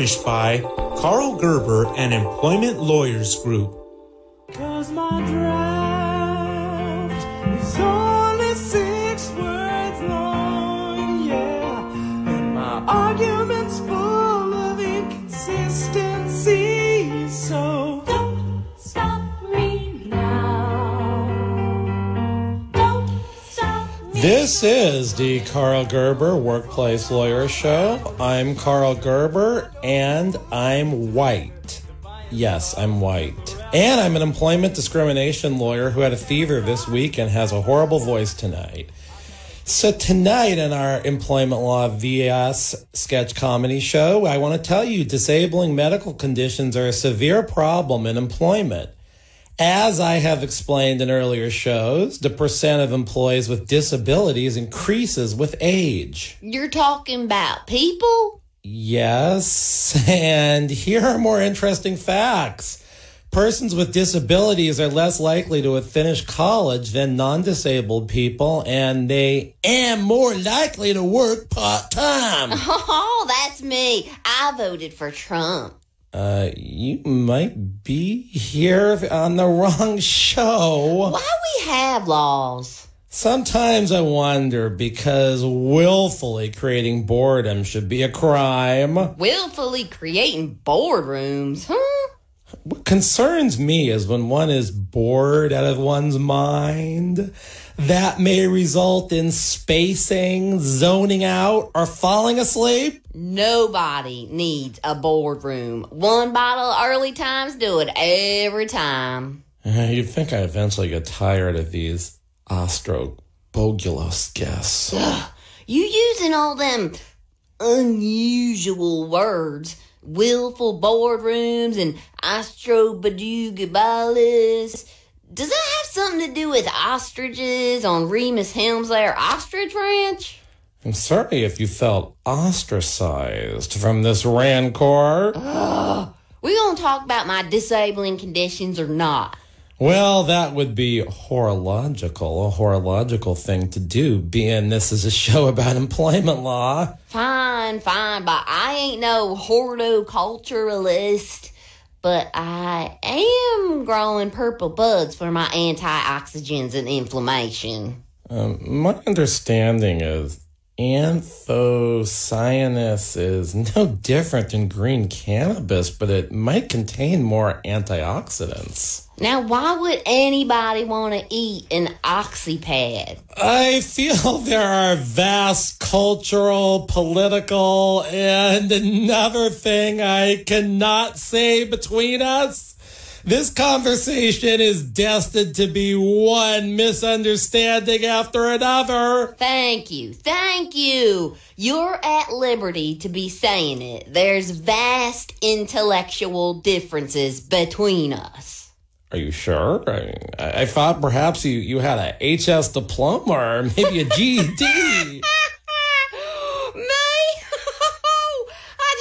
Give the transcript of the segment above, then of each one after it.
Published by Karl Gerber and Employment Lawyers Group. 'Cause my draft is only 6 words long, yeah, and my argument's full of inconsistency, so don't stop me now. Don't stop me. This is the Karl Gerber Workplace Lawyer Show. I'm Karl Gerber, and I'm white. Yes, I'm white. And I'm an employment discrimination lawyer who had a fever this week and has a horrible voice tonight. So tonight in our Employment Law VS sketch comedy show, I want to tell you disabling medical conditions are a severe problem in employment. As I have explained in earlier shows, the percent of employees with disabilities increases with age. You're talking about people? Yes, and here are more interesting facts. Persons with disabilities are less likely to have finished college than non-disabled people, and they are more likely to work part-time. Oh, that's me. I voted for Trump. You might be here on the wrong show. Why we have laws? Sometimes I wonder, because willfully creating boredom should be a crime. Willfully creating boardrooms, huh? What concerns me is when one is bored out of one's mind. That may result in spacing, zoning out, or falling asleep. Nobody needs a boardroom. One bottle of early times do it every time. You'd think I eventually get tired of these astrobogulos guests. You using all them unusual words. Willful boardrooms and astrobodugabalis. Does that have something to do with ostriches on Remus Helmsley Ostrich Ranch? I'm sorry if you felt ostracized from this rancor. We gonna talk about my disabling conditions or not? Well, that would be horological, a horological thing to do, being this is a show about employment law. Fine, but I ain't no horticulturalist. But I am growing purple buds for my antioxidants and inflammation. My understanding is anthocyanins is no different than green cannabis, but it might contain more antioxidants. Now, why would anybody want to eat an oxypad? I feel there are vast cultural, political, and another thing I cannot say between us. This conversation is destined to be one misunderstanding after another. Thank you. You're at liberty to be saying it. There's vast intellectual differences between us. Are you sure? I thought perhaps you had a HS diploma or maybe a GED. Me? I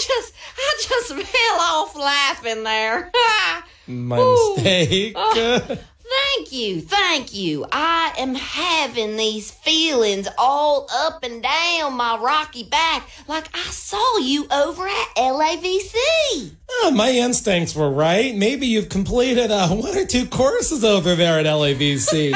just fell off laughing there. My mistake. Thank you. I am having these feelings all up and down my rocky back like I saw you over at LAVC. Oh, my instincts were right. Maybe you've completed 1 or 2 courses over there at LAVC.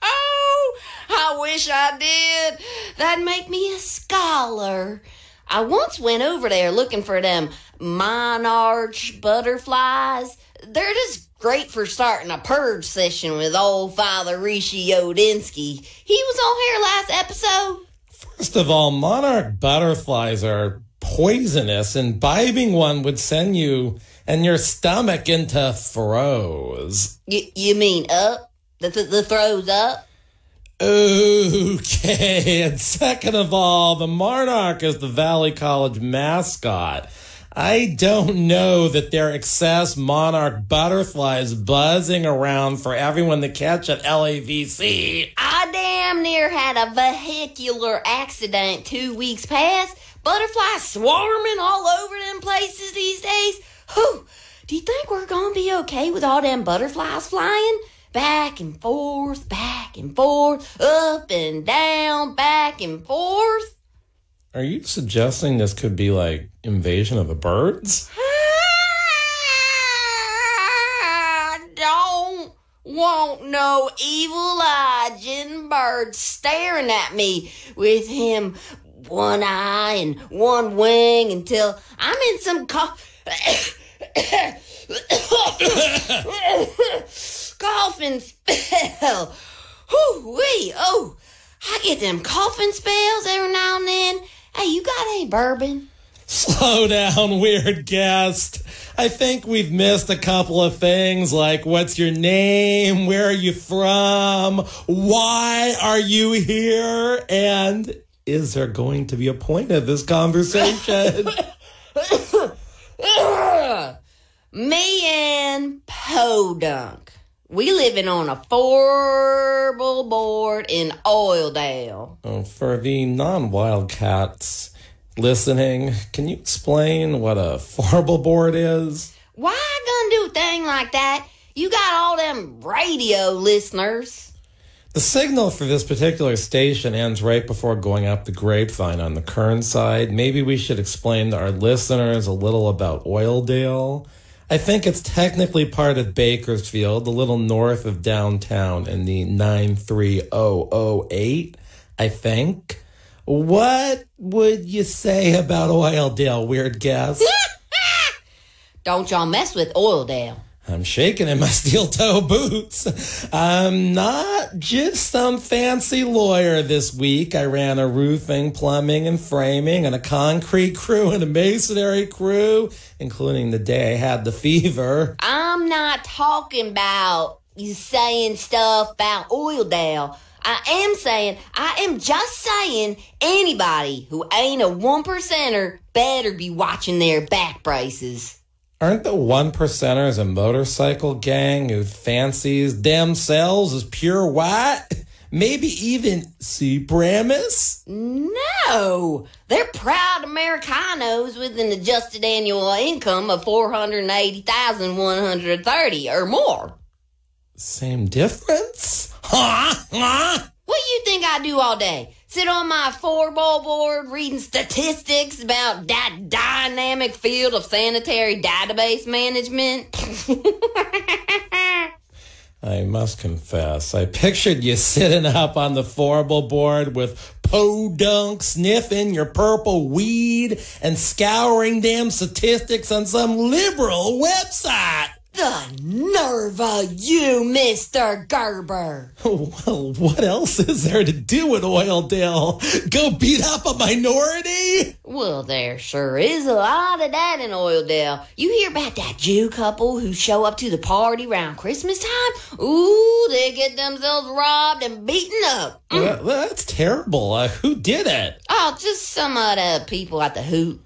Oh, I wish I did. That'd make me a scholar. I once went over there looking for them monarch butterflies. They're just great for starting a purge session with old Father Rishi Odinsky. He was on here last episode. First of all, monarch butterflies are poisonous, and imbibing one would send you and your stomach into throes. You mean up? The throws up? Okay, and second of all, the monarch is the Valley College mascot. I don't know that there are excess monarch butterflies buzzing around for everyone to catch at LAVC. I damn near had a vehicular accident 2 weeks past. Butterflies swarming all over them places these days. Whew. Do you think we're gonna be okay with all them butterflies flying? Back and forth, up and down, back and forth. Are you suggesting this could be like Invasion of the Birds? Don't want no evil-eyed Jim bird staring at me with him one eye and one wing until I'm in some coughing spell. Whoo-wee. Oh, I get them coughing spells every now and then. Hey, you got any bourbon? Slow down, weird guest. I think we've missed a couple of things like what's your name, where are you from, why are you here, and is there going to be a point of this conversation? Me and Podunk. We living on a fourble board in Oildale. Oh, for the non-wildcats listening, can you explain what a fourble board is? Why I gonna do a thing like that? You got all them radio listeners. The signal for this particular station ends right before going up the grapevine on the Kern side. Maybe we should explain to our listeners a little about Oildale. I think it's technically part of Bakersfield, a little north of downtown in the 93008, I think. What would you say about Oildale, weird guess? Don't y'all mess with Oildale. I'm shaking in my steel-toe boots. I'm not just some fancy lawyer this week. I ran a roofing, plumbing, and framing, and a concrete crew, and a masonry crew, including the day I had the fever. I'm not talking about you saying stuff about Oildale. I am just saying anybody who ain't a 1%er better be watching their back braces. Aren't the 1%ers a motorcycle gang who fancies themselves as pure white? Maybe even supremacists? No, they're proud Americanos with an adjusted annual income of $480,130 or more. Same difference? Huh? What do you think I do all day? Sit on my four-ball board reading statistics about that dynamic field of sanitary database management? I must confess, I pictured you sitting up on the fourble board with podunk sniffing your purple weed and scouring damn statistics on some liberal website. The nerve of you, Mr. Gerber. Well, what else is there to do in Oildale? Go beat up a minority? Well, there sure is a lot of that in Oildale. You hear about that Jew couple who show up to the party around Christmas time? Ooh, they get themselves robbed and beaten up. Well, that's terrible. Who did it? Oh, just some of the people at the hoot.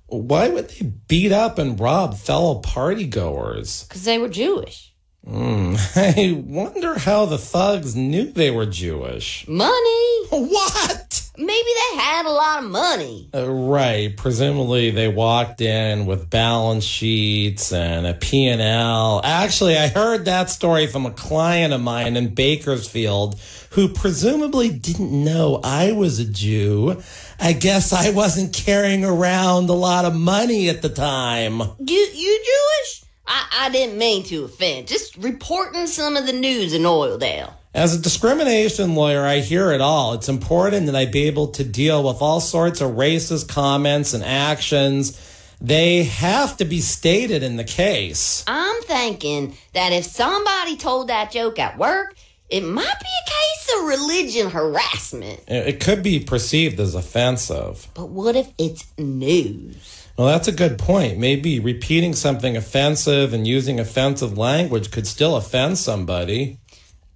Why would they beat up and rob fellow partygoers? Because they were Jewish. I wonder how the thugs knew they were Jewish. Money. What? Maybe they had a lot of money. Right. Presumably they walked in with balance sheets and a P&L. Actually, I heard that story from a client of mine in Bakersfield who presumably didn't know I was a Jew. I guess I wasn't carrying around a lot of money at the time. You Jewish? I didn't mean to offend. Just reporting some of the news in Oildale. As a discrimination lawyer, I hear it all. It's important that I be able to deal with all sorts of racist comments and actions. They have to be stated in the case. I'm thinking that if somebody told that joke at work, it might be a case of religion harassment. It could be perceived as offensive. But what if it's news? Well, that's a good point. Maybe repeating something offensive and using offensive language could still offend somebody.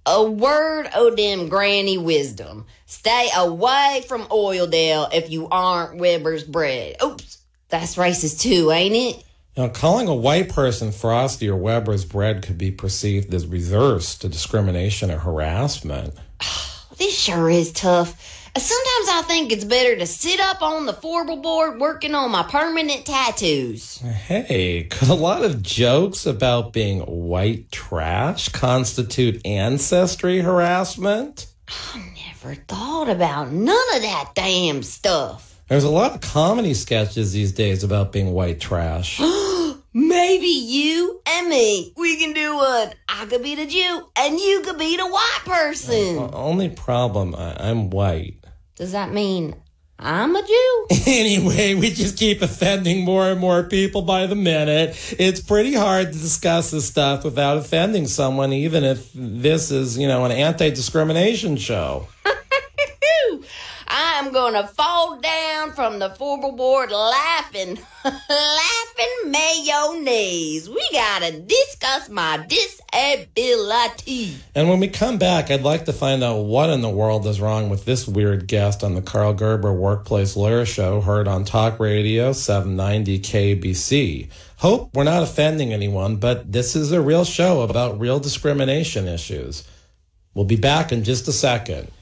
A word o' dem granny wisdom. Stay away from Oildale if you aren't Weber's bread. Oops, that's racist too, ain't it? Now, calling a white person Frosty or Weber's bread could be perceived as reverse to discrimination or harassment. This sure is tough. Sometimes I think it's better to sit up on the fourble board working on my permanent tattoos. Hey, could a lot of jokes about being white trash constitute ancestry harassment? I never thought about none of that damn stuff. There's a lot of comedy sketches these days about being white trash. Maybe you and me, we can do one. I could be the Jew and you could be the white person. Only problem, I'm white. Does that mean I'm a Jew? Anyway, we just keep offending more and more people by the minute. It's pretty hard to discuss this stuff without offending someone, even if this is, an anti-discrimination show. I'm gonna fall down from the fourble board laughing mayonnaise. We gotta discuss my disability. And when we come back, I'd like to find out what in the world is wrong with this weird guest on the Karl Gerber Workplace Lawyer Show, heard on Talk Radio 790 KABC. Hope we're not offending anyone, but this is a real show about real discrimination issues. We'll be back in just a second.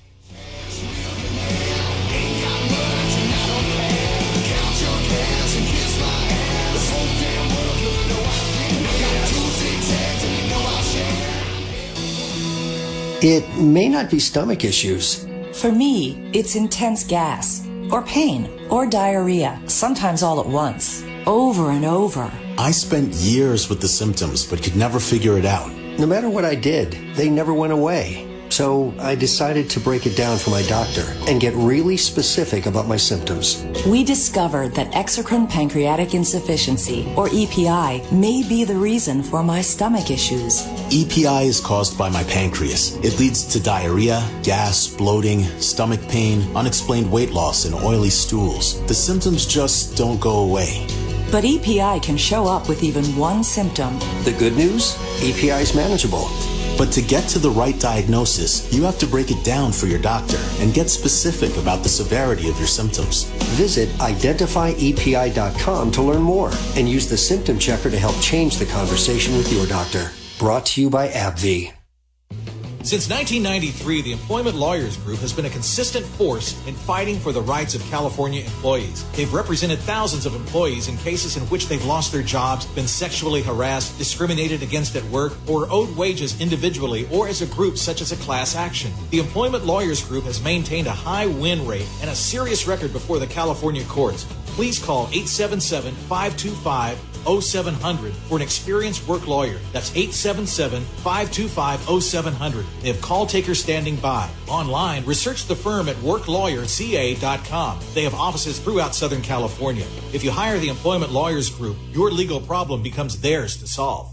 It may not be stomach issues. For me, it's intense gas, or pain, or diarrhea, sometimes all at once, over and over. I spent years with the symptoms, but could never figure it out. No matter what I did, they never went away. So I decided to break it down for my doctor and get really specific about my symptoms. We discovered that exocrine pancreatic insufficiency, or EPI, may be the reason for my stomach issues. EPI is caused by my pancreas. It leads to diarrhea, gas, bloating, stomach pain, unexplained weight loss, and oily stools. The symptoms just don't go away. But EPI can show up with even one symptom. The good news? EPI is manageable. But to get to the right diagnosis, you have to break it down for your doctor and get specific about the severity of your symptoms. Visit identifyepi.com to learn more and use the symptom checker to help change the conversation with your doctor. Brought to you by AbbVie. Since 1993, the Employment Lawyers Group has been a consistent force in fighting for the rights of California employees. They've represented thousands of employees in cases in which they've lost their jobs, been sexually harassed, discriminated against at work, or owed wages individually or as a group such as a class action. The Employment Lawyers Group has maintained a high win rate and a serious record before the California courts. Please call 877-525-0700 for an experienced work lawyer. That's 877-525-0700. They have call takers standing by. Online, research the firm at worklawyerca.com. They have offices throughout Southern California. If you hire the Employment Lawyers Group, your legal problem becomes theirs to solve.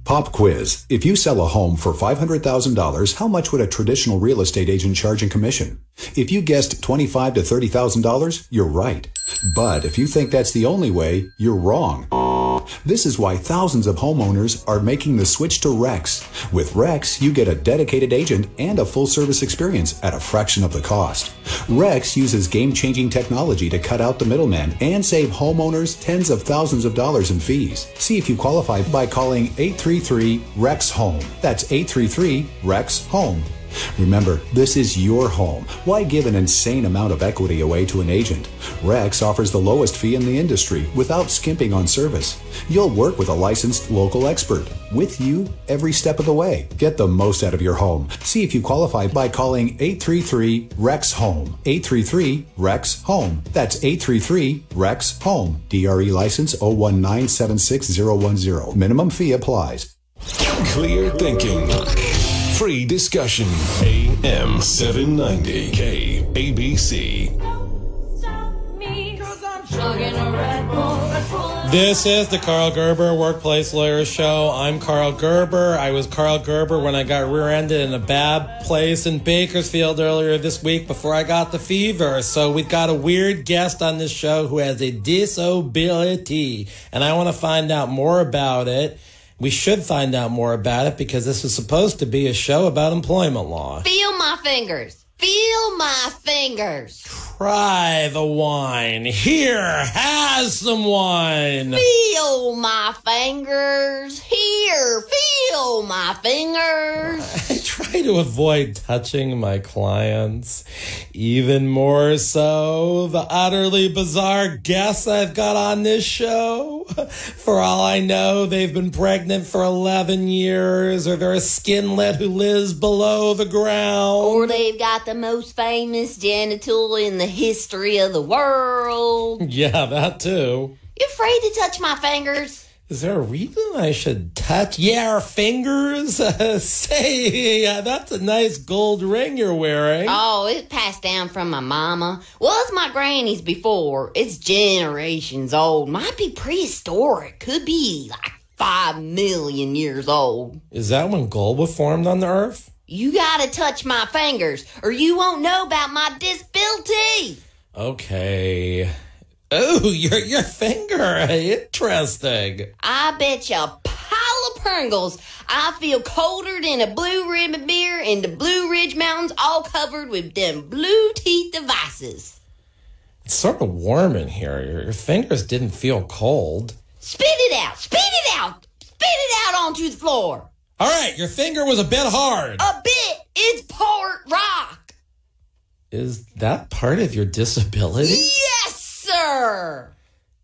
Pop quiz. If you sell a home for $500,000, how much would a traditional real estate agent charge in commission? If you guessed $25,000 to $30,000, you're right. But if you think that's the only way, you're wrong. This is why thousands of homeowners are making the switch to Rex. With Rex, you get a dedicated agent and a full-service experience at a fraction of the cost. Rex uses game-changing technology to cut out the middleman and save homeowners tens of thousands of dollars in fees. See if you qualify by calling 833-REX-HOME. That's 833-REX-HOME. Remember, this is your home. Why give an insane amount of equity away to an agent? Rex offers the lowest fee in the industry without skimping on service. You'll work with a licensed local expert with you every step of the way. Get the most out of your home. See if you qualify by calling 833-REX-HOME. 833-REX-HOME. That's 833-REX-HOME. DRE license 019761010. Minimum fee applies. Clear thinking. Free discussion. AM790 KABC. This is the Karl Gerber Workplace Lawyer Show. I'm Karl Gerber. I was Karl Gerber when I got rear-ended in a bad place in Bakersfield earlier this week before I got the fever. So we've got a weird guest on this show who has a disability, and I want to find out more about it. We should find out more about it because this is supposed to be a show about employment law. Feel my fingers. Feel my fingers. Try the wine. Here, has some wine. Feel my fingers. Here, feel my fingers. try to avoid touching my clients. Even more so, the utterly bizarre guests I've got on this show. For all I know, they've been pregnant for 11 years, or they're a skinlet who lives below the ground. Or they've got the most famous genital in the history of the world. Yeah, that too. You afraid to touch my fingers? Is there a reason I should touch your fingers? Say, that's a nice gold ring you're wearing. Oh, it passed down from my mama. Was my granny's before. It's generations old. Might be prehistoric. Could be like 5 million years old. Is that when gold was formed on the earth? You gotta touch my fingers, or you won't know about my disability. Okay. Oh, your finger. Interesting. I bet you a pile of Pringles I feel colder than a Blue Ribbon beer in the Blue Ridge Mountains, all covered with them blue teeth devices. It's sort of warm in here. Your fingers didn't feel cold. Spit it out! Spit it out! Spit it out onto the floor! All right, your finger was a bit hard. A bit? It's part rock. Is that part of your disability? Yes, sir.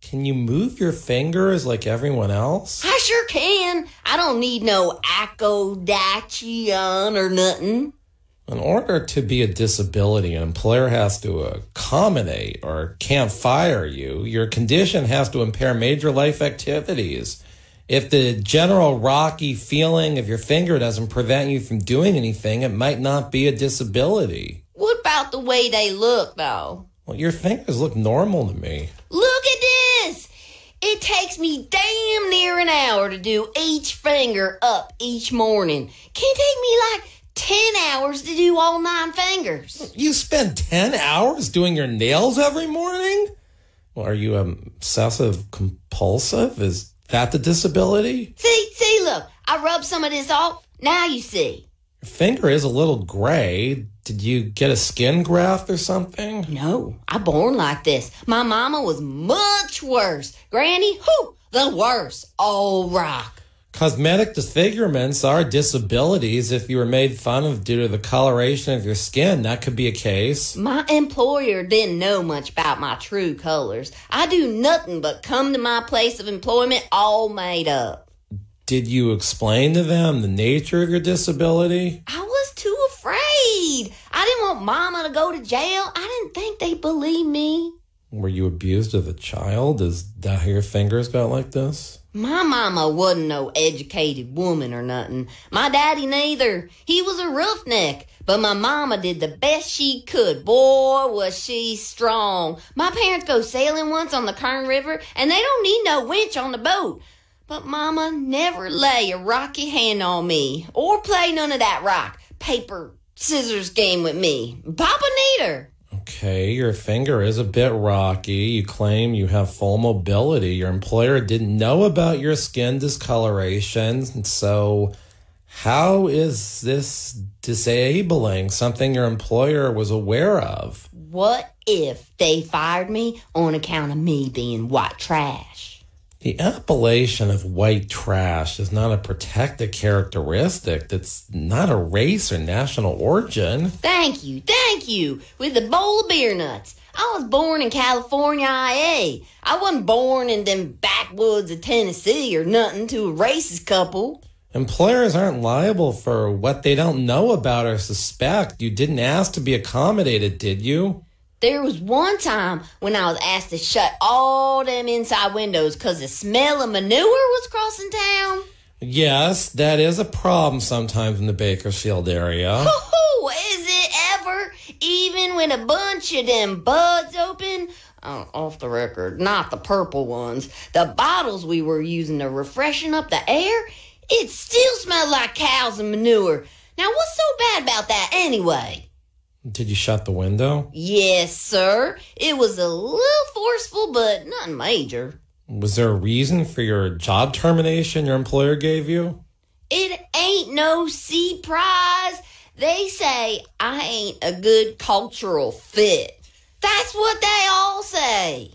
Can you move your fingers like everyone else? I sure can. I don't need no accommodation or nothing. In order to be a disability, an employer has to accommodate or can't fire you. Your condition has to impair major life activities. If the general rocky feeling of your finger doesn't prevent you from doing anything, it might not be a disability. What about the way they look, though? Well, your fingers look normal to me. Look at this! It takes me damn near an hour to do each finger up each morning. Can take me like 10 hours to do all 9 fingers. You spend 10 hours doing your nails every morning? Well, are you obsessive compulsive? Is that the disability? See, look. I rubbed some of this off. Now you see. Your finger is a little gray. Did you get a skin graft or something? No, I born like this. My mama was much worse. Granny, the worst. All rock. Cosmetic disfigurements are disabilities. If you were made fun of due to the coloration of your skin, that could be a case. My employer didn't know much about my true colors. I do nothing but come to my place of employment all made up. Did you explain to them the nature of your disability? I was too afraid. I didn't want Mama to go to jail. I didn't think they'd believe me. Were you abused as a child? Is that how your fingers got like this? My mama wasn't no educated woman or nothing. My daddy neither. He was a roughneck. But my mama did the best she could. Boy, was she strong. My parents go sailing once on the Kern River, and they don't need no winch on the boat. But Mama never lay a rocky hand on me or play none of that rock, paper, scissors game with me. Papa neither. Okay, your finger is a bit rocky. You claim you have full mobility. Your employer didn't know about your skin discoloration. So how is this disabling something your employer was aware of? What if they fired me on account of me being white trash? The appellation of white trash is not a protected characteristic. That's not a race or national origin. Thank you. With a bowl of beer nuts. I was born in California, IA. I wasn't born in them backwoods of Tennessee or nothing to a racist couple. Employers aren't liable for what they don't know about or suspect. You didn't ask to be accommodated, did you? There was one time when I was asked to shut all them inside windows because the smell of manure was crossing town. Yes, that is a problem sometimes in the Bakersfield area. Is it ever? Even when a bunch of them buds open? Off the record, not the purple ones. The bottles we were using to refreshen up the air, it still smelled like cows and manure. Now, what's so bad about that anyway? Did you shut the window? Yes, sir. It was a little forceful, but nothing major. Was there a reason for your job termination your employer gave you? It ain't no surprise. They say I ain't a good cultural fit. That's what they all say.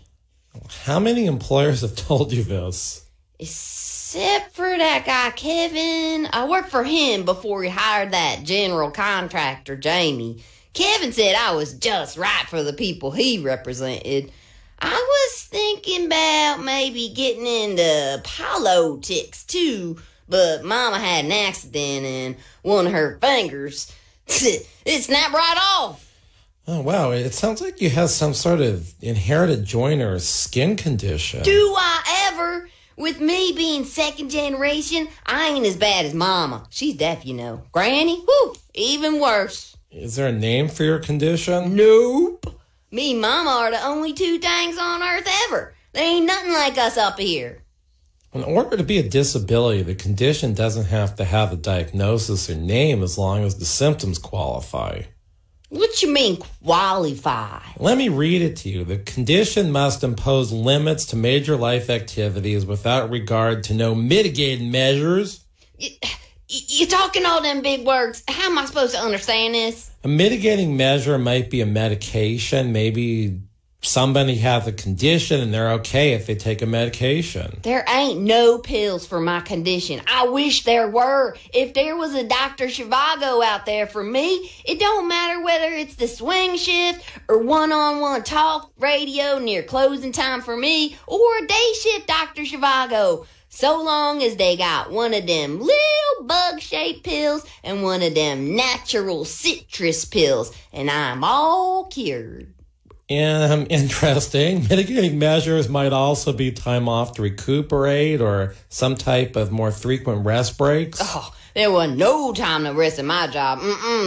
How many employers have told you this? Except for that guy, Kevin. I worked for him before he hired that general contractor, Jamie. Kevin said I was just right for the people he represented. I was thinking about maybe getting into politics, too, but Mama had an accident and one of her fingers, it snapped right off. Oh, wow. It sounds like you have some sort of inherited joint or skin condition. Do I ever? With me being second generation, I ain't as bad as Mama. She's deaf, you know. Granny? Whew, even worse. Is there a name for your condition? Nope. Me and Mama are the only two things on earth ever. There ain't nothing like us up here. In order to be a disability, the condition doesn't have to have a diagnosis or name as long as the symptoms qualify. What you mean, qualify? Let me read it to you. The condition must impose limits to major life activities without regard to no mitigating measures. You're talking all them big words. How am I supposed to understand this? A mitigating measure might be a medication. Maybe somebody has a condition and they're okay if they take a medication. There ain't no pills for my condition. I wish there were. If there was a Dr. Zhivago out there for me, it don't matter whether it's the swing shift or one-on-one talk radio near closing time for me or a day shift Dr. Zhivago. So long as they got one of them little bug-shaped pills and one of them natural citrus pills, and I'm all cured. Interesting. Mitigating measures might also be time off to recuperate or some type of more frequent rest breaks. Oh, there was no time to rest in my job.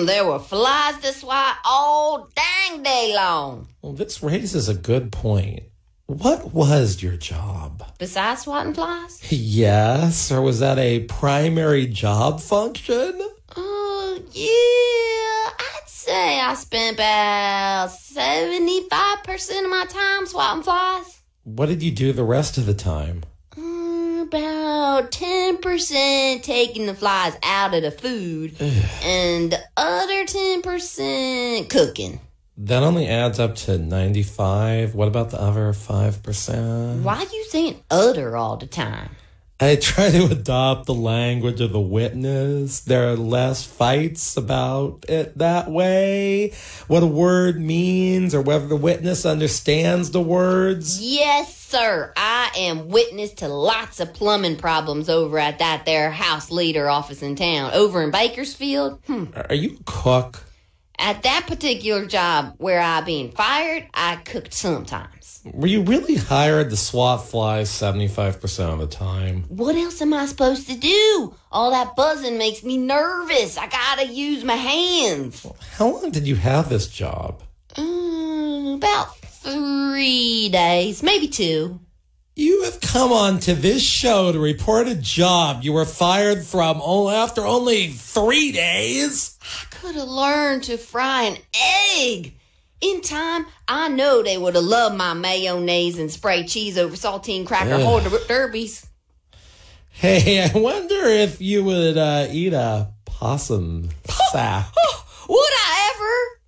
There were flies to swat all dang day long. Well, this raises a good point. What was your job? Besides swatting flies? Yes, or was that a primary job function? Yeah, I'd say I spent about 75% of my time swatting flies. What did you do the rest of the time? About 10% taking the flies out of the food and the other 10% cooking. That only adds up to 95. What about the other 5%? Why you saying other all the time? I try to adopt the language of the witness. There are less fights about it that way. What a word means or whether the witness understands the words. Yes, sir. I am witness to lots of plumbing problems over at that there house leader office in town. Over in Bakersfield. Are you a cook? At that particular job where I been fired, I cooked sometimes. Were you really hired to swat flies 75% of the time? What else am I supposed to do? All that buzzing makes me nervous. I gotta use my hands. How long did you have this job? About 3 days, maybe 2. You have come on to this show to report a job you were fired from after only 3 days? I could have learned to fry an egg. In time, I know they would have loved my mayonnaise and spray cheese over saltine cracker hors d'oeuvres. Hey, I wonder if you would eat a possum sack. Would I ever?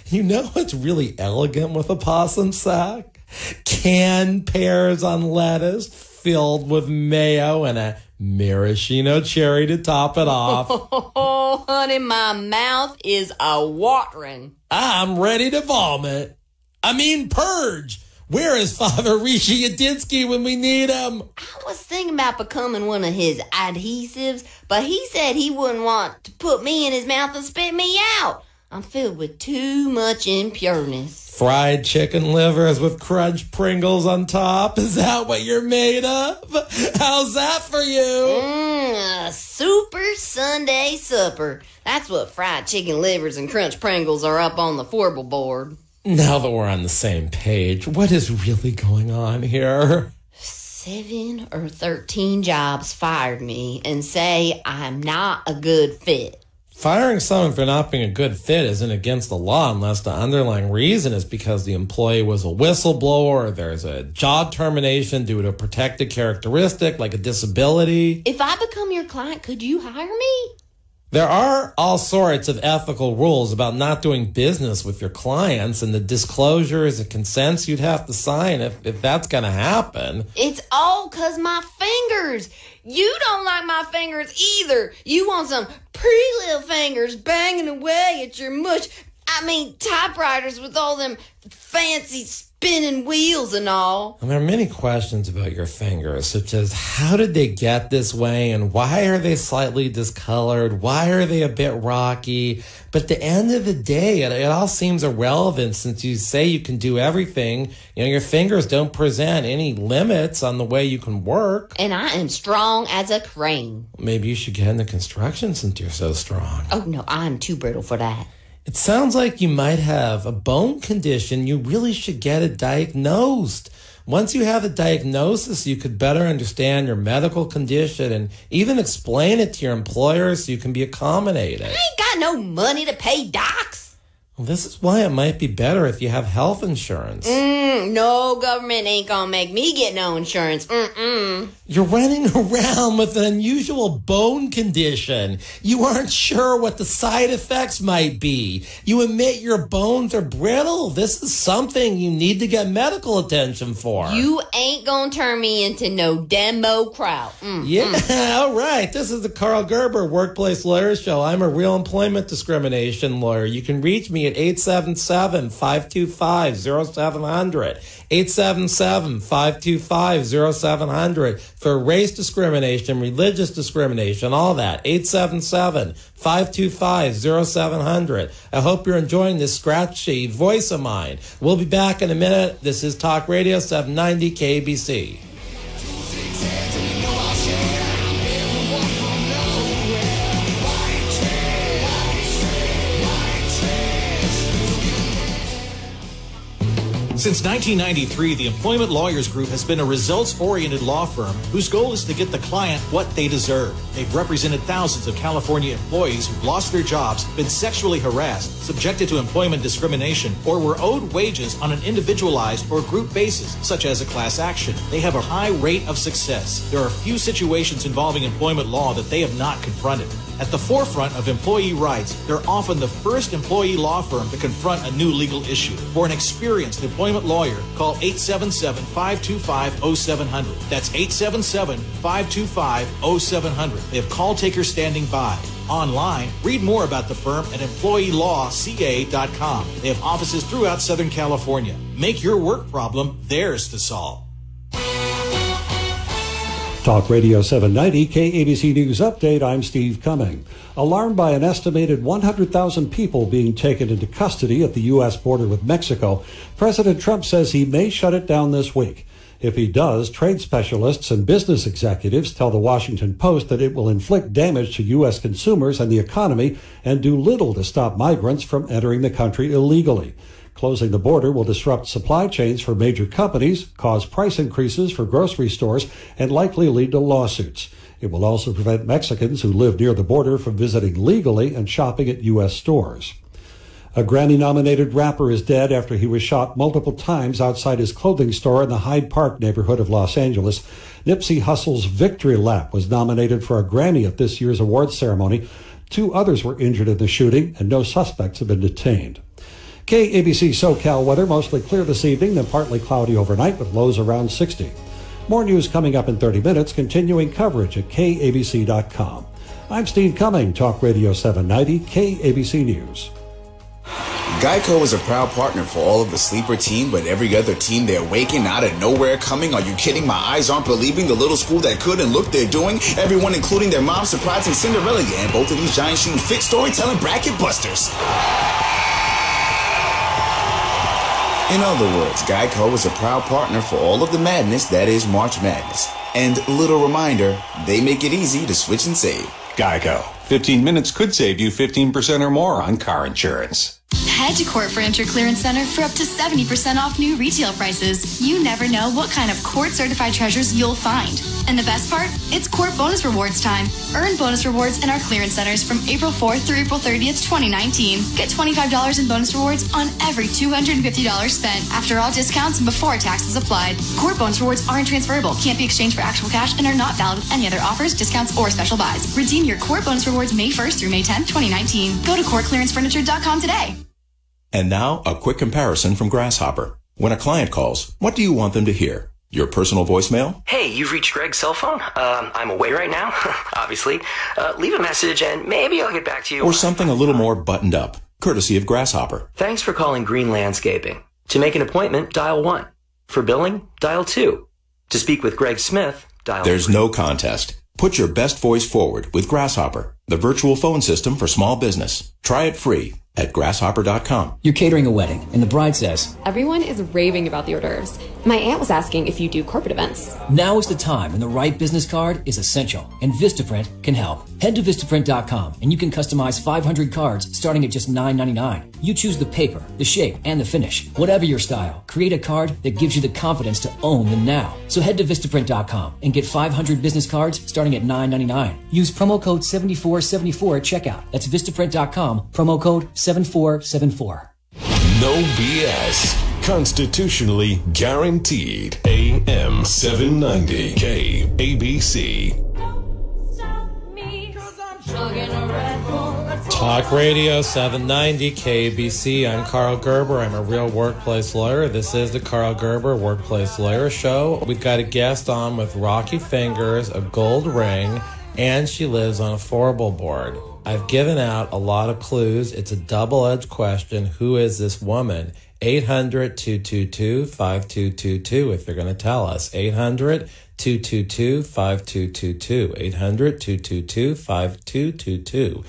You know what's really elegant with a possum sack? Canned pears on lettuce filled with mayo and a maraschino cherry to top it off. Oh, honey, my mouth is a-watering. I'm ready to vomit. I mean, purge. Where is Father Rishi Yadinsky when we need him? I was thinking about becoming one of his adhesives, but he said he wouldn't want to put me in his mouth and spit me out. I'm filled with too much impureness. Fried chicken livers with crunch Pringles on top. Is that what you're made of? How's that for you? A super Sunday supper. That's what fried chicken livers and crunch Pringles are up on the fourble board. Now that we're on the same page, what is really going on here? 7 or 13 jobs fired me and say I'm not a good fit. Firing someone for not being a good fit isn't against the law unless the underlying reason is because the employee was a whistleblower or there's a job termination due to a protected characteristic like a disability. If I become your client, could you hire me? There are all sorts of ethical rules about not doing business with your clients and the disclosures and consents you'd have to sign if that's going to happen. It's all 'cause my fingers. You don't like my fingers either. You want some pretty little fingers banging away at your mush. I mean, typewriters with all them fancy spinning wheels and all. And there are many questions about your fingers, such as how did they get this way and why are they slightly discolored? Why are they a bit rocky? But at the end of the day, it all seems irrelevant since you say you can do everything. You know, your fingers don't present any limits on the way you can work. And I am strong as a crane. Maybe you should get into construction since you're so strong. Oh, no, I'm too brittle for that. It sounds like you might have a bone condition. You really should get it diagnosed. Once you have a diagnosis, you could better understand your medical condition and even explain it to your employer so you can be accommodated. I ain't got no money to pay docs. Well, this is why it might be better if you have health insurance. No government ain't gonna make me get no insurance. You're running around with an unusual bone condition. You aren't sure what the side effects might be. You admit your bones are brittle. This is something you need to get medical attention for. You ain't gonna turn me into no Democrat. All right. This is the Karl Gerber Workplace Lawyer Show. I'm a real employment discrimination lawyer. You can reach me at 877-525-0700. 877-525-0700 for race discrimination, religious discrimination, all that. 877-525-0700. I hope you're enjoying this scratchy voice of mine. We'll be back in a minute. This is Talk Radio 790 KABC. Since 1993, the Employment Lawyers Group has been a results-oriented law firm whose goal is to get the client what they deserve. They've represented thousands of California employees who've lost their jobs, been sexually harassed, subjected to employment discrimination, or were owed wages on an individualized or group basis, such as a class action. They have a high rate of success. There are few situations involving employment law that they have not confronted. At the forefront of employee rights, they're often the first employee law firm to confront a new legal issue. For an experienced employment lawyer, call 877-525-0700. That's 877-525-0700. They have call takers standing by. Online, read more about the firm at employeelawca.com. They have offices throughout Southern California. Make your work problem theirs to solve. Talk Radio 790 KABC News Update. I'm Steve Cumming. Alarmed by an estimated 100,000 people being taken into custody at the U.S. border with Mexico, President Trump says he may shut it down this week. If he does, trade specialists and business executives tell the Washington Post that it will inflict damage to U.S. consumers and the economy and do little to stop migrants from entering the country illegally. Closing the border will disrupt supply chains for major companies, cause price increases for grocery stores, and likely lead to lawsuits. It will also prevent Mexicans who live near the border from visiting legally and shopping at U.S. stores. A Grammy-nominated rapper is dead after he was shot multiple times outside his clothing store in the Hyde Park neighborhood of Los Angeles. Nipsey Hussle's Victory Lap was nominated for a Grammy at this year's awards ceremony. 2 others were injured in the shooting, and no suspects have been detained. KABC SoCal weather, mostly clear this evening, then partly cloudy overnight with lows around 60. More news coming up in 30 minutes, continuing coverage at KABC.com. I'm Steve Cumming, Talk Radio 790, KABC News. Geico is a proud partner for all of the sleeper team, but every other team they're waking out of nowhere coming. Are you kidding? My eyes aren't believing the little school that could, and look they're doing. Everyone, including their mom, surprising Cinderella. Yeah, and both of these giant shoes fit storytelling bracket busters. In other words, Geico is a proud partner for all of the madness that is March Madness. And little reminder, they make it easy to switch and save. Geico. 15 minutes could save you 15% or more on car insurance. Head to Court Furniture Clearance Center for up to 70% off new retail prices. You never know what kind of court-certified treasures you'll find. And the best part? It's Court Bonus Rewards time. Earn bonus rewards in our clearance centers from April 4th through April 30th, 2019. Get $25 in bonus rewards on every $250 spent after all discounts and before taxes applied. Court Bonus Rewards aren't transferable, can't be exchanged for actual cash, and are not valid with any other offers, discounts, or special buys. Redeem your Court Bonus Rewards May 1st through May 10th, 2019. Go to courtclearancefurniture.com today. And now, a quick comparison from Grasshopper. When a client calls, what do you want them to hear? Your personal voicemail? Hey, you've reached Greg's cell phone. I'm away right now, obviously. Leave a message and maybe I'll get back to you. Or something a little more buttoned up, courtesy of Grasshopper. Thanks for calling Green Landscaping. To make an appointment, dial 1. For billing, dial 2. To speak with Greg Smith, dial 3. There's no contest. Put your best voice forward with Grasshopper, the virtual phone system for small business. Try it free at grasshopper.com. You're catering a wedding, and the bride says, everyone is raving about the hors d'oeuvres. My aunt was asking if you do corporate events. Now is the time, and the right business card is essential, and Vistaprint can help. Head to Vistaprint.com, and you can customize 500 cards starting at just $9.99. You choose the paper, the shape, and the finish. Whatever your style, create a card that gives you the confidence to own the now. So head to Vistaprint.com and get 500 business cards starting at $9.99. Use promo code 7474 at checkout. That's Vistaprint.com, promo code 7474. No BS. Constitutionally guaranteed. AM790 KABC. Talk Radio 790 KABC. I'm Karl Gerber. I'm a real workplace lawyer. This is the Karl Gerber Workplace Lawyer Show. We've got a guest on with rocky fingers, a gold ring, and she lives on a fourble board. I've given out a lot of clues. It's a double-edged question. Who is this woman? 800-222-5222 if you're going to tell us. 800-222-5222. 800-222-5222.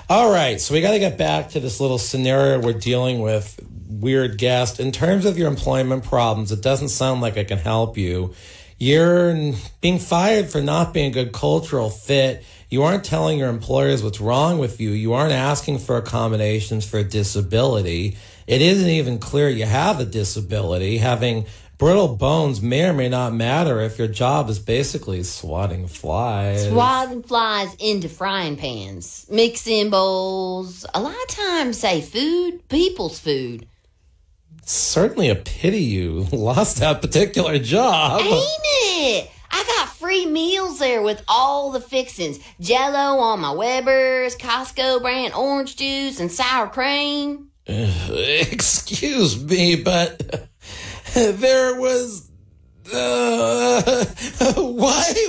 All right, so we got to get back to this little scenario we're dealing with. Weird guest. In terms of your employment problems, it doesn't sound like I can help you. You're being fired for not being a good cultural fit. You aren't telling your employers what's wrong with you. You aren't asking for accommodations for a disability. It isn't even clear you have a disability. Having brittle bones may or may not matter if your job is basically swatting flies. Swatting flies into frying pans, mixing bowls. A lot of times say food, people's food. Certainly a pity you lost that particular job. Ain't it? I got free meals there with all the fixings. Jell-O on my Weber's, Costco brand orange juice, and sour cream. Excuse me, but there was... why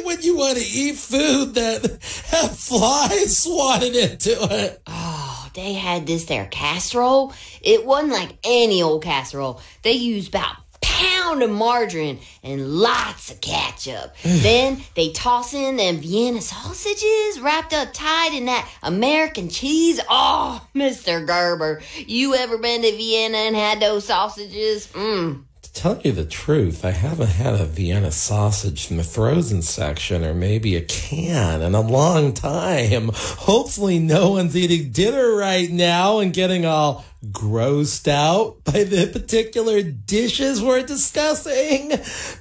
would you want to eat food that had flies swatted into it? Oh, they had this there casserole. It wasn't like any old casserole. They used about pound of margarine and lots of ketchup. Then they toss in them Vienna sausages wrapped up tight in that American cheese. Oh, Mr. Gerber, you ever been to Vienna and had those sausages? To tell you the truth, I haven't had a Vienna sausage from the frozen section or maybe a can in a long time. Hopefully no one's eating dinner right now and getting all grossed out by the particular dishes we're discussing.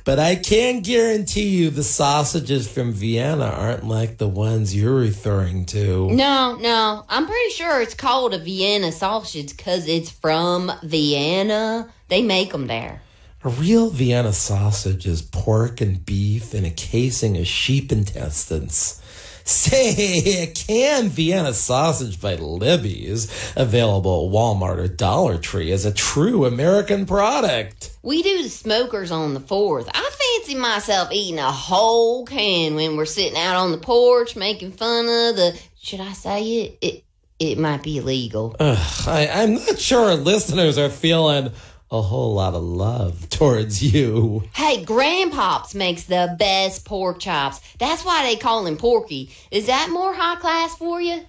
But I can guarantee you the sausages from Vienna aren't like the ones you're referring to. No, I'm pretty sure it's called a Vienna sausage because it's from Vienna. They make them there. A real Vienna sausage is pork and beef in a casing of sheep intestines. Say, a canned Vienna sausage by Libby's, available at Walmart or Dollar Tree, is a true American product. We do the smokers on the 4th. I fancy myself eating a whole can when we're sitting out on the porch making fun of the... Should I say it? It might be illegal. I'm not sure our listeners are feeling a whole lot of love towards you. Hey, Grandpops makes the best pork chops. That's why they call him Porky. Is that more high class for you?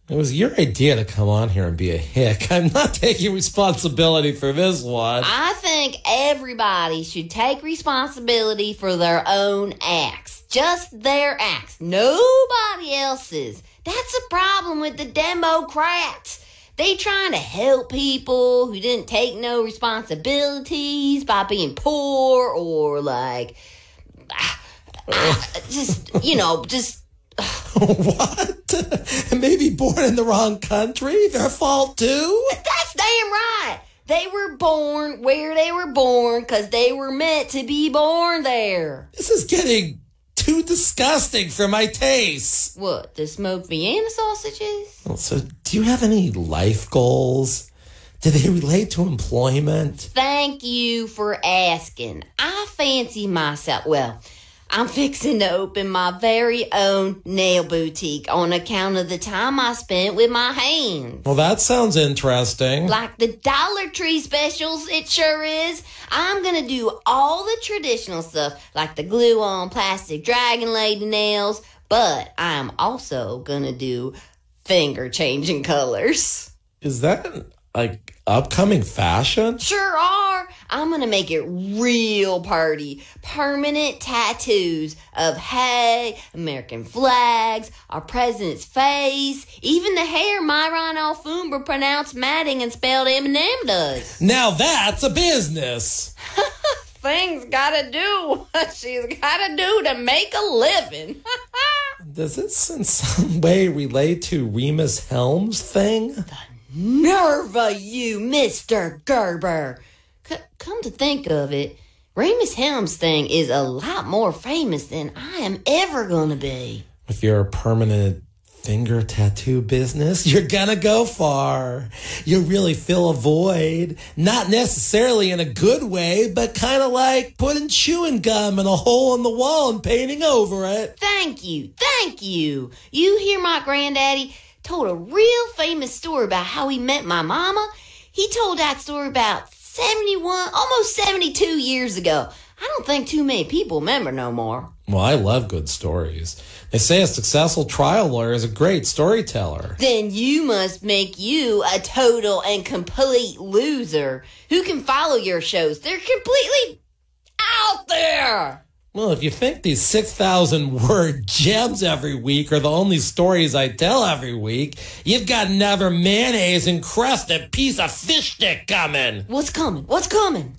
It was your idea to come on here and be a hick. I'm not taking responsibility for this one. I think everybody should take responsibility for their own acts. Just their acts. Nobody else's. That's a problem with the Democrats. They trying to help people who didn't take no responsibilities by being poor or like... Just What? Maybe born in the wrong country? Their fault too? That's damn right. They were born where they were born because they were meant to be born there. This is getting too disgusting for my taste. What, the smoked Vienna sausages? Well, so do you have any life goals? Do they relate to employment? Thank you for asking. I fancy myself, well, I'm fixing to open my very own nail boutique on account of the time I spent with my hands. Well, that sounds interesting. Like the Dollar Tree specials, it sure is. I'm going to do all the traditional stuff, like the glue-on plastic dragon lady nails, but I'm also going to do finger-changing colors. Is that like upcoming fashion? Sure are. I'm going to make it real party. Permanent tattoos of hay, American flags, our president's face, even the hair Myron Alfombra pronounced matting and spelled M&M does. Now that's a business. Things gotta do what she's gotta do to make a living. Does this in some way relate to Remus Helms' thing? Nerve of you, Mr. Gerber. Come to think of it, Remus Helms' thing is a lot more famous than I am ever gonna be. If you're a permanent finger tattoo business, you're gonna go far. You really fill a void. Not necessarily in a good way, but kind of like putting chewing gum in a hole in the wall and painting over it. Thank you. You hear my granddaddy told a real famous story about how he met my mama. He told that story about 71, almost 72 years ago. I don't think too many people remember no more. Well, I love good stories. They say a successful trial lawyer is a great storyteller. Then you must make you a total and complete loser. Who can follow your shows? They're completely out there. Well, if you think these 6,000-word gems every week are the only stories I tell every week, you've got another mayonnaise-encrusted piece of fish stick coming. What's coming?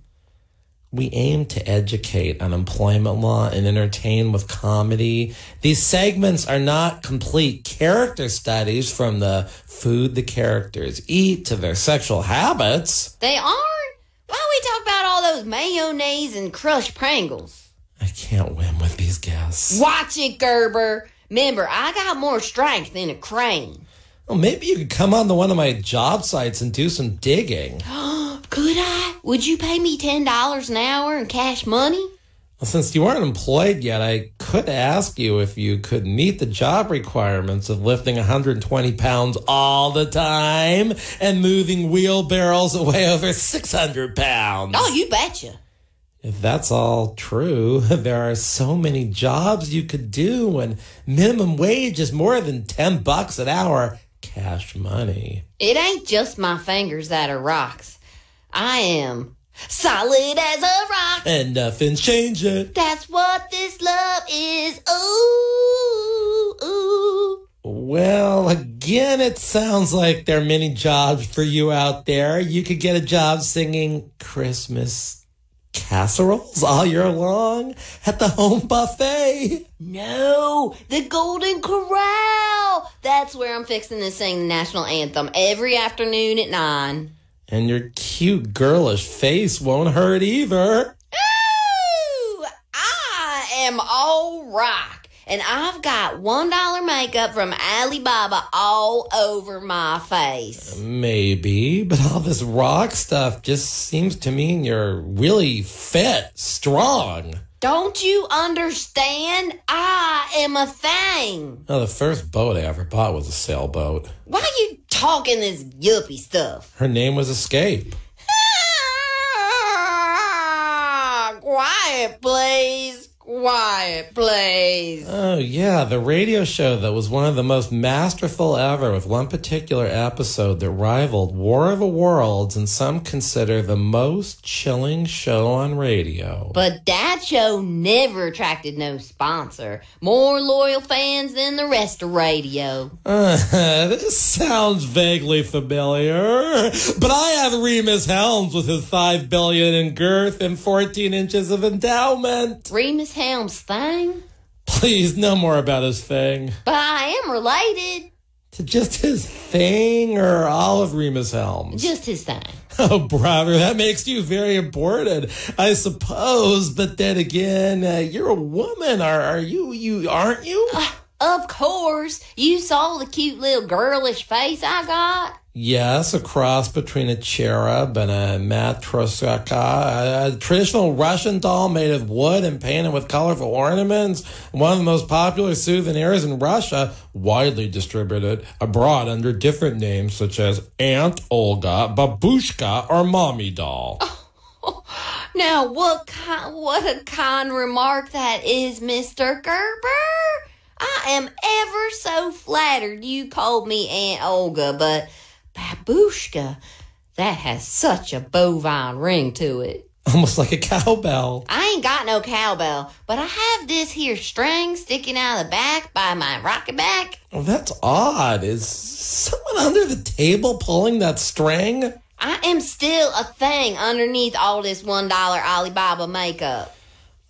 We aim to educate on employment law and entertain with comedy. These segments are not complete character studies from the food the characters eat to their sexual habits. They aren't? Why don't we talk about all those mayonnaise and crushed Pringles? I can't win with these guests. Watch it, Gerber. Remember, I got more strength than a crane. Well, maybe you could come on to one of my job sites and do some digging. Could I? Would you pay me $10 an hour in cash money? Well, since you aren't employed yet, I could ask you if you could meet the job requirements of lifting 120 pounds all the time and moving wheelbarrows that weigh over 600 pounds. Oh, you betcha. If that's all true, there are so many jobs you could do when minimum wage is more than $10 an hour cash money. It ain't just my fingers that are rocks. I am solid as a rock. And nothing's changing. That's what this love is. Ooh, ooh. Well, again, it sounds like there are many jobs for you out there. You could get a job singing Christmas casseroles all year long at the home buffet. No, the Golden Corral. That's where I'm fixing to sing the national anthem every afternoon at 9. And your cute girlish face won't hurt either. Ooh, I am all rock. And I've got $1 makeup from Alibaba all over my face. Maybe, but all this rock stuff just seems to mean you're really fit, strong. Don't you understand? I am a thing. Oh, the first boat I ever bought was a sailboat. Why are you talking this yuppie stuff? Her name was Escape. Quiet, please. Quiet, please. Oh, yeah, the radio show that was one of the most masterful ever, with one particular episode that rivaled War of the Worlds and some consider the most chilling show on radio. But that show never attracted no sponsor. More loyal fans than the rest of radio. This sounds vaguely familiar, but I have Remus Helms with his $5 billion in girth and 14 inches of endowment. Remus Helms thing? Please, no more about his thing. But I am related. To just his thing or all of Remus Helms? Just his thing. Oh, brother, that makes you very important, I suppose. But then again, you're a woman. Aren't you? Of course. You saw the cute little girlish face I got? Yes, a cross between a cherub and a matryoshka, a traditional Russian doll made of wood and painted with colorful ornaments. One of the most popular souvenirs in Russia, widely distributed abroad under different names such as Aunt Olga, Babushka, or Mommy Doll. Now, what a kind remark that is, Mr. Gerber. I am ever so flattered you called me Aunt Olga, but Babushka, that has such a bovine ring to it. Almost like a cowbell. I ain't got no cowbell, but I have this here string sticking out of the back by my rocket back. Oh, that's odd. Is someone under the table pulling that string? I am still a thing underneath all this $1 Alibaba makeup.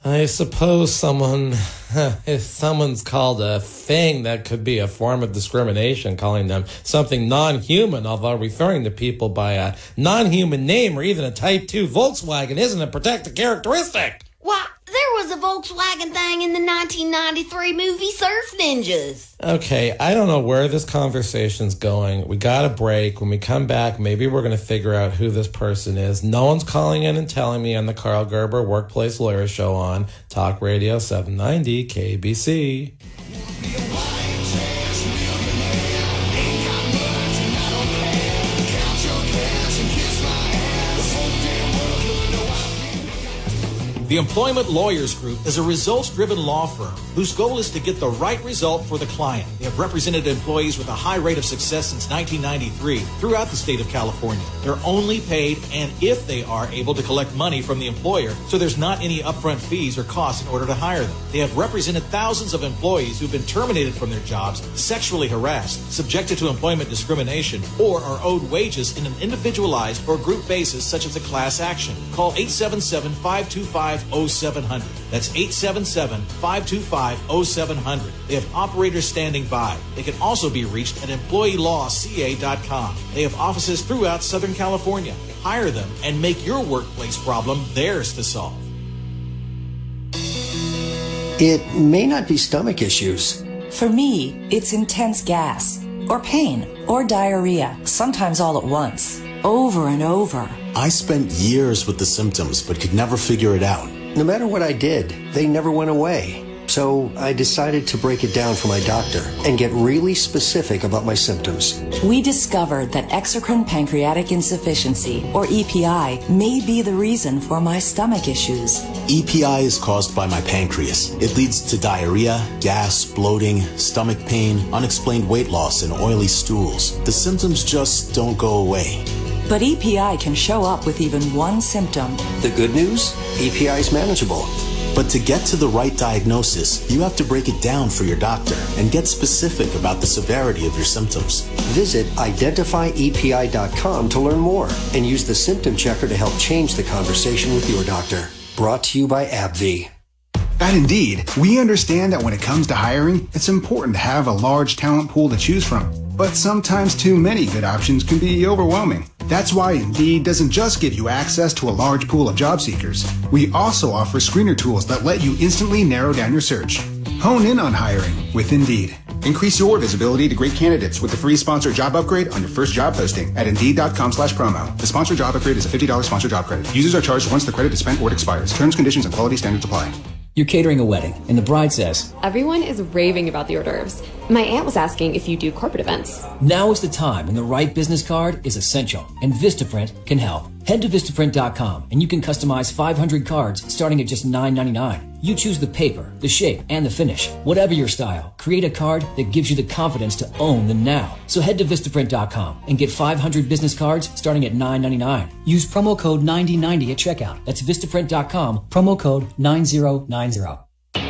I suppose if someone's called a thing, that could be a form of discrimination, calling them something non-human, although referring to people by a non-human name or even a Type 2 Volkswagen isn't a protected characteristic. Why, there was a Volkswagen thing in the 1993 movie Surf Ninjas. Okay, I don't know where this conversation's going. We got a break. When we come back, maybe we're going to figure out who this person is. No one's calling in and telling me on the Karl Gerber Workplace Lawyer Show on Talk Radio 790 KABC. The Employment Lawyers Group is a results-driven law firm whose goal is to get the right result for the client. They have represented employees with a high rate of success since 1993 throughout the state of California. They're only paid and if they are able to collect money from the employer, so there's not any upfront fees or costs in order to hire them. They have represented thousands of employees who've been terminated from their jobs, sexually harassed, subjected to employment discrimination, or are owed wages in an individualized or group basis such as a class action. Call 877-525-0700. That's 877-525-0700. They have operators standing by. They can also be reached at employeelawca.com. They have offices throughout Southern California. Hire them and make your workplace problem theirs to solve. It may not be stomach issues. For me, it's intense gas, or pain, or diarrhea, sometimes all at once, over and over. I spent years with the symptoms, but could never figure it out. No matter what I did, they never went away. So I decided to break it down for my doctor and get really specific about my symptoms. We discovered that exocrine pancreatic insufficiency, or EPI, may be the reason for my stomach issues. EPI is caused by my pancreas. It leads to diarrhea, gas, bloating, stomach pain, unexplained weight loss, and oily stools. The symptoms just don't go away. But EPI can show up with even one symptom. The good news? EPI is manageable. But to get to the right diagnosis, you have to break it down for your doctor and get specific about the severity of your symptoms. Visit identifyepi.com to learn more and use the symptom checker to help change the conversation with your doctor. Brought to you by AbbVie. At Indeed, we understand that when it comes to hiring, it's important to have a large talent pool to choose from. But sometimes too many good options can be overwhelming. That's why Indeed doesn't just give you access to a large pool of job seekers. We also offer screener tools that let you instantly narrow down your search. Hone in on hiring with Indeed. Increase your visibility to great candidates with the free sponsored job upgrade on your first job posting at Indeed.com/promo. The sponsored job upgrade is a $50 sponsored job credit. Users are charged once the credit is spent or it expires. Terms, conditions, and quality standards apply. You're catering a wedding, and the bride says, Everyone is raving about the hors d'oeuvres. My aunt was asking if you do corporate events. Now is the time, and the right business card is essential, and Vistaprint can help. Head to Vistaprint.com, and you can customize 500 cards starting at just $9.99. You choose the paper, the shape, and the finish. Whatever your style, create a card that gives you the confidence to own the now. So head to Vistaprint.com and get 500 business cards starting at $9.99. Use promo code 9090 at checkout. That's Vistaprint.com, promo code 9090.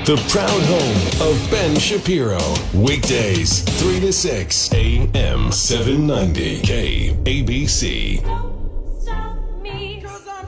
The proud home of Ben Shapiro. Weekdays, 3 to 6, AM 790 KABC.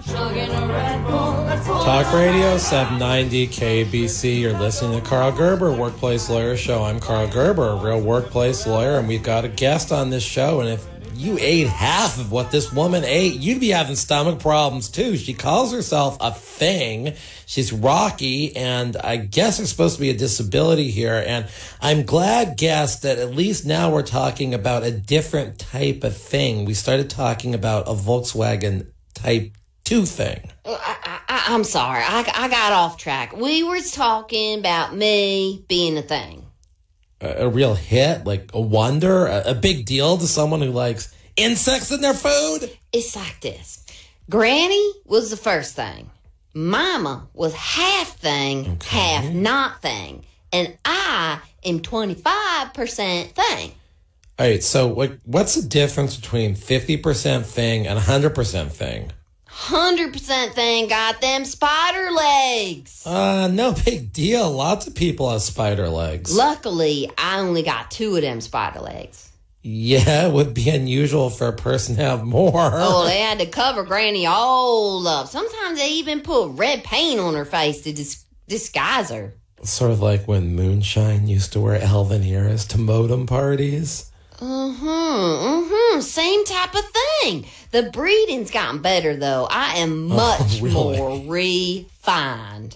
Chugging a Red Bull, let's Talk Radio 790 KABC. You're listening to Karl Gerber, Workplace Lawyer Show. I'm Karl Gerber, a real workplace lawyer, and we've got a guest on this show. And if you ate half of what this woman ate, you'd be having stomach problems too. She calls herself a thing. She's Rocky, and I guess there's supposed to be a disability here. And I'm glad, guest, that at least now we're talking about a different type of thing. We started talking about a Volkswagen Type 2 thing. I'm sorry. I got off track. We were talking about me being a thing. A real hit, like a wonder, a big deal to someone who likes insects in their food? It's like this. Granny was the first thing. Mama was half thing, half not thing. And I am 25% thing. All right, so what's the difference between 50% thing and 100% thing? 100% thing got them spider legs. No big deal. Lots of people have spider legs. Luckily, I only got 2 of them spider legs. Yeah, it would be unusual for a person to have more. Oh, they had to cover Granny all up. Sometimes they even put red paint on her face to disguise her. Sort of like when Moonshine used to wear elven ears to modem parties. Same type of thing. The breeding's gotten better, though. I am much more refined.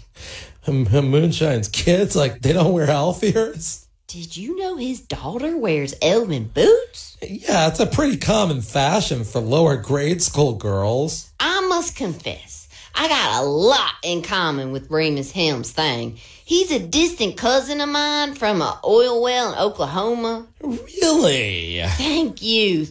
Moonshine's kids, like, they don't wear elf ears? Did you know his daughter wears elven boots? Yeah, it's a pretty common fashion for lower grade school girls. I must confess, I got a lot in common with Remus Helms thing. He's a distant cousin of mine from an oil well in Oklahoma. Really? Thank you.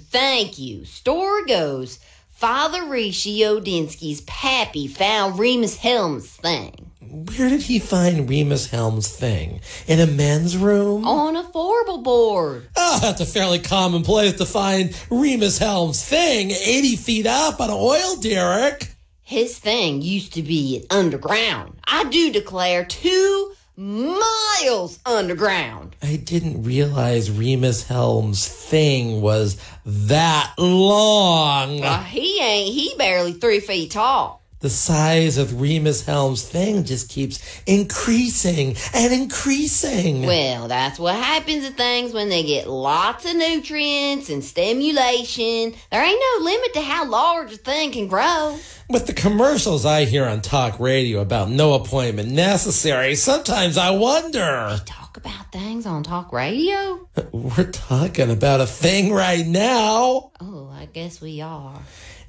Story goes, Father Rishi Odinsky's pappy found Remus Helms thing. Where did he find Remus Helms thing? In a men's room? On a fourble board. Oh, that's a fairly common place to find Remus Helms thing, 80 feet up on an oil derrick. His thing used to be underground. I do declare 2 miles underground. I didn't realize Remus Helms' thing was that long. He barely 3 feet tall. The size of Remus Helms' thing just keeps increasing and increasing. Well, that's what happens to things when they get lots of nutrients and stimulation. There ain't no limit to how large a thing can grow. With the commercials I hear on talk radio about no appointment necessary, sometimes I wonder. They talk about things on talk radio? We're talking about a thing right now. Oh, I guess we are.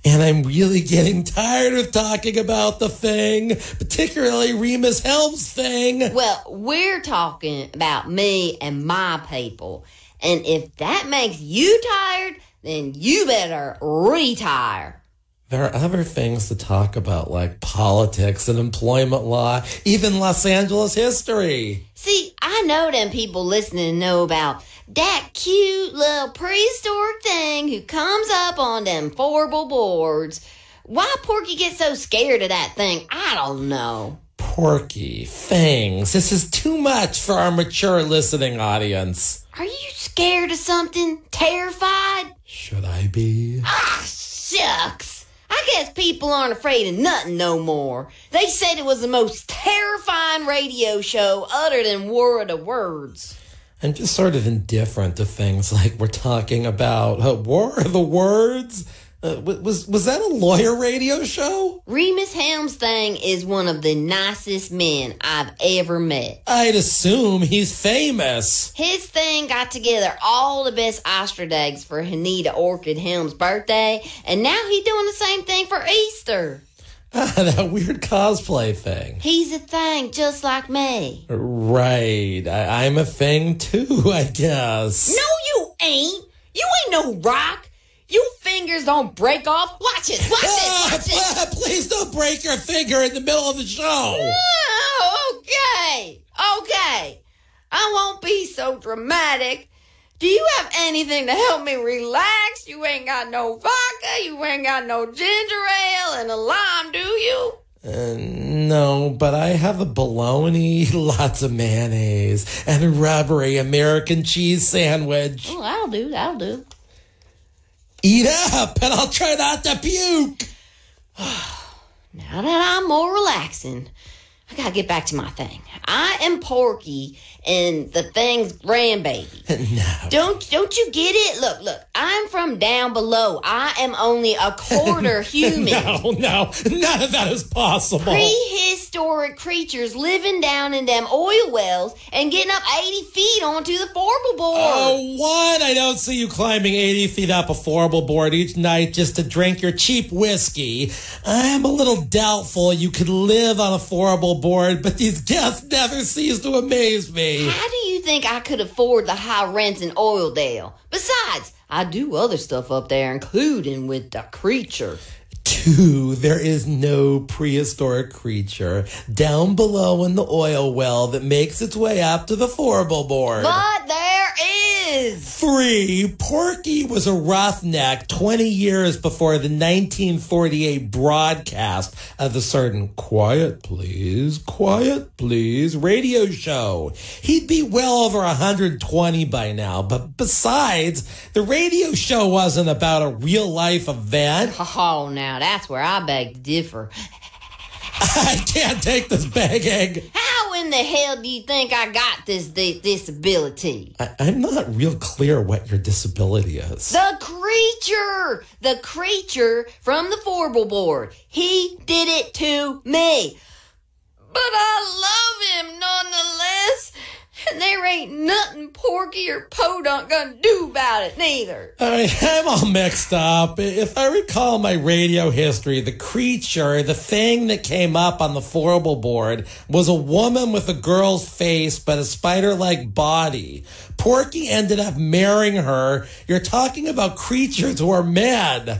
And I'm really getting tired of talking about the thing, particularly Remus Helms' thing. Well, we're talking about me and my people. And if that makes you tired, then you better retire. There are other things to talk about, like politics and employment law, even Los Angeles history. See, I know them people listening know about that cute little prehistoric thing who comes up on them fourble boards. Why Porky gets so scared of that thing, I don't know. Porky, things. This is too much for our mature listening audience. Are you scared of something? Terrified? Should I be? Ah, shucks. I guess people aren't afraid of nothing no more. They said it was the most terrifying radio show other than War of the Words. I'm just sort of indifferent to things like we're talking about. War of the Words? Was that a lawyer radio show? Remus Helms thing is one of the nicest men I've ever met. I'd assume he's famous. His thing got together all the best ostrich eggs for Hanita Orchid Helms' birthday, and now he's doing the same thing for Easter. That weird cosplay thing. He's a thing just like me. Right. I'm a thing too, I guess. No, you ain't. You ain't no rock. You fingers don't break off. Watch it. Please don't break your finger in the middle of the show. Oh, okay. I won't be so dramatic. Do you have anything to help me relax? You ain't got no vodka. You ain't got no ginger ale and a lime, do you? No, but I have a bologna, lots of mayonnaise, and a rubbery American cheese sandwich. Oh, that'll do. Eat up, and I'll try not to puke. Now that I'm more relaxing, I gotta get back to my thing. I am Porky and the thing's grandbaby. No. Don't you get it? Look, I'm from down below. I am only a quarter human. No, none of that is possible. Prehistoric creatures living down in them oil wells and getting up 80 feet onto the fourble board. Oh, what? I don't see you climbing 80 feet up a fourble board each night just to drink your cheap whiskey. I'm a little doubtful you could live on a fourble board, but these guests never cease to amaze me. How do you think I could afford the high rents in Oildale? Besides, I do other stuff up there, including with the creature. There is no prehistoric creature down below in the oil well that makes its way up to the fourble board. But there is. 3. Porky was a roughneck 20 years before the 1948 broadcast of the certain Quiet Please radio show. He'd be well over 120 by now, but besides, the radio show wasn't about a real-life event. Oh, now that's where I beg to differ. I can't take this begging. How in the hell do you think I got this disability? I'm not real clear what your disability is. The creature from the fourble board. He did it to me. But I love him nonetheless. And there ain't nothing Porky or Podunk gonna do about it, neither. I'm all mixed up. If I recall my radio history, the creature, the thing that came up on the fourble board, was a woman with a girl's face but a spider-like body. Porky ended up marrying her. You're talking about creatures who are men.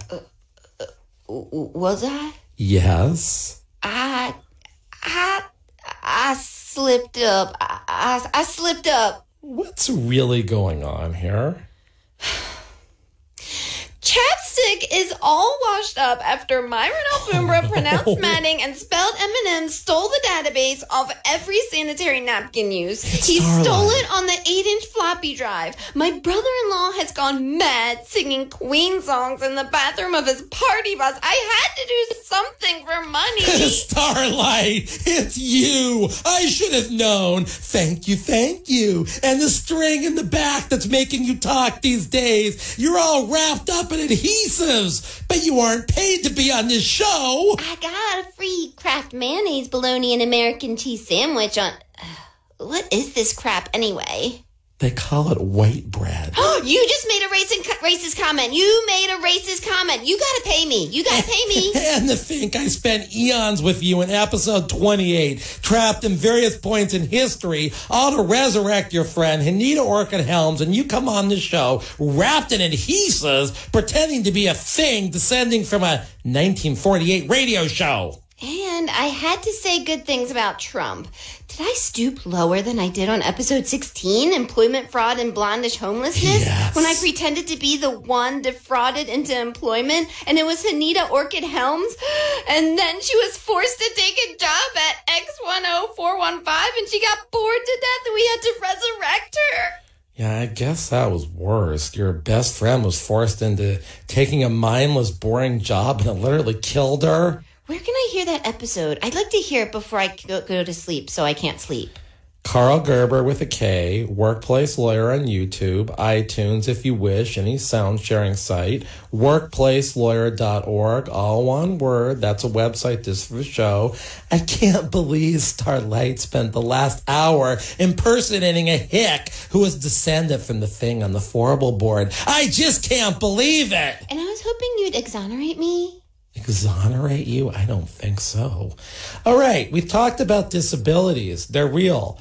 Was I? Yes. I slipped up. I slipped up. What's really going on here? Chapstick is all washed up after Myron Alfombra pronounced Manning and spelled M&M stole the database of every sanitary napkin used. He stole it on the 8-inch floppy drive. My brother-in-law has gone mad singing Queen songs in the bathroom of his party bus. I had to do something for money. Starlight, it's you. I should have known. Thank you. And the string in the back that's making you talk these days. You're all wrapped up in adhesives, but you aren't paid to be on this show. I got a free Kraft mayonnaise, bologna, and American cheese sandwich on... What is this crap anyway? They call it white bread. You just made a racist comment. You gotta pay me. And to think I spent eons with you in episode 28, trapped in various points in history, all to resurrect your friend, Hanita Orchid Helms, and you come on the show wrapped in adhesives, pretending to be a thing descending from a 1948 radio show. And I had to say good things about Trump. Did I stoop lower than I did on episode 16, Employment Fraud and Blondish Homelessness? Yes. When I pretended to be the one defrauded into employment, and it was Hanita Orchid Helms, and then she was forced to take a job at X10415, and she got bored to death, and we had to resurrect her. Yeah, I guess that was worse. Your best friend was forced into taking a mindless, boring job, and it literally killed her. Where can I hear that episode? I'd like to hear it before I go to sleep, so I can't sleep. Karl Gerber with a K, workplace lawyer on YouTube, iTunes if you wish, any sound sharing site, workplacelawyer.org, all one word. That's a website just for the show. I can't believe Starlight spent the last hour impersonating a Hick who was descendant from the thing on the fourble board. I just can't believe it. And I was hoping you'd exonerate me. Exonerate you? I don't think so. All right, we've talked about disabilities. They're real.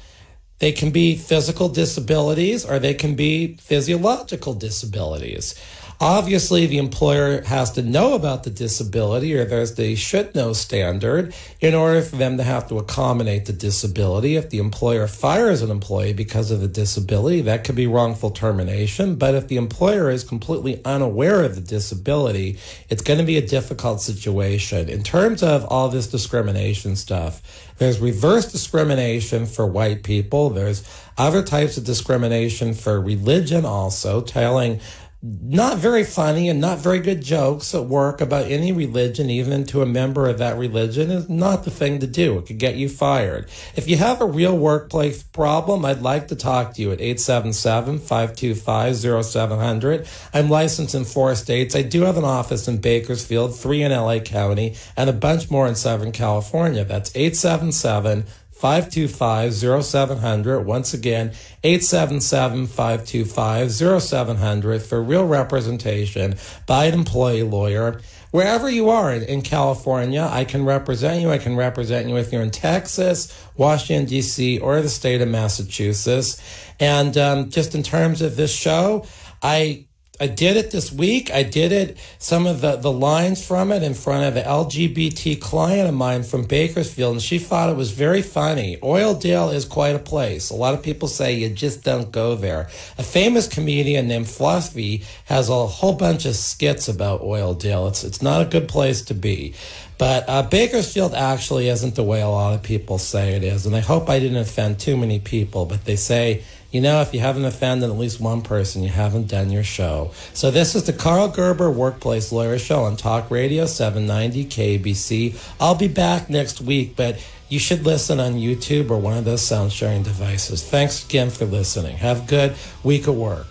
They can be physical disabilities or they can be physiological disabilities. Obviously, the employer has to know about the disability, or there's the should know standard, in order for them to have to accommodate the disability. If the employer fires an employee because of the disability, that could be wrongful termination. But if the employer is completely unaware of the disability, it's going to be a difficult situation. In terms of all this discrimination stuff, there's reverse discrimination for white people. There's other types of discrimination for religion also, telling not very funny and not very good jokes at work about any religion, even to a member of that religion, is not the thing to do. It could get you fired. If you have a real workplace problem, I'd like to talk to you at 877-525-0700. I'm licensed in 4 states. I do have an office in Bakersfield, 3 in LA County, and a bunch more in Southern California. That's 877-525-0700. Once again, 877-525-0700 for real representation by an employee lawyer. Wherever you are in California, I can represent you. I can represent you if you're in Texas, Washington, D.C., or the state of Massachusetts. And just in terms of this show, I did it this week. I did it, some of the lines from it in front of an LGBT client of mine from Bakersfield, and she thought it was very funny. Oildale is quite a place. A lot of people say you just don't go there. A famous comedian named Fluffy has a whole bunch of skits about Oildale. It's not a good place to be. But Bakersfield actually isn't the way a lot of people say it is, and I hope I didn't offend too many people, but they say, you know, if you haven't offended at least one person, you haven't done your show. So this is the Karl Gerber Workplace Lawyer Show on Talk Radio 790 KABC. I'll be back next week, but you should listen on YouTube or one of those sound sharing devices. Thanks again for listening. Have a good week at work.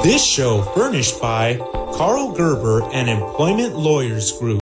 This show furnished by Karl Gerber and Employment Lawyers Group.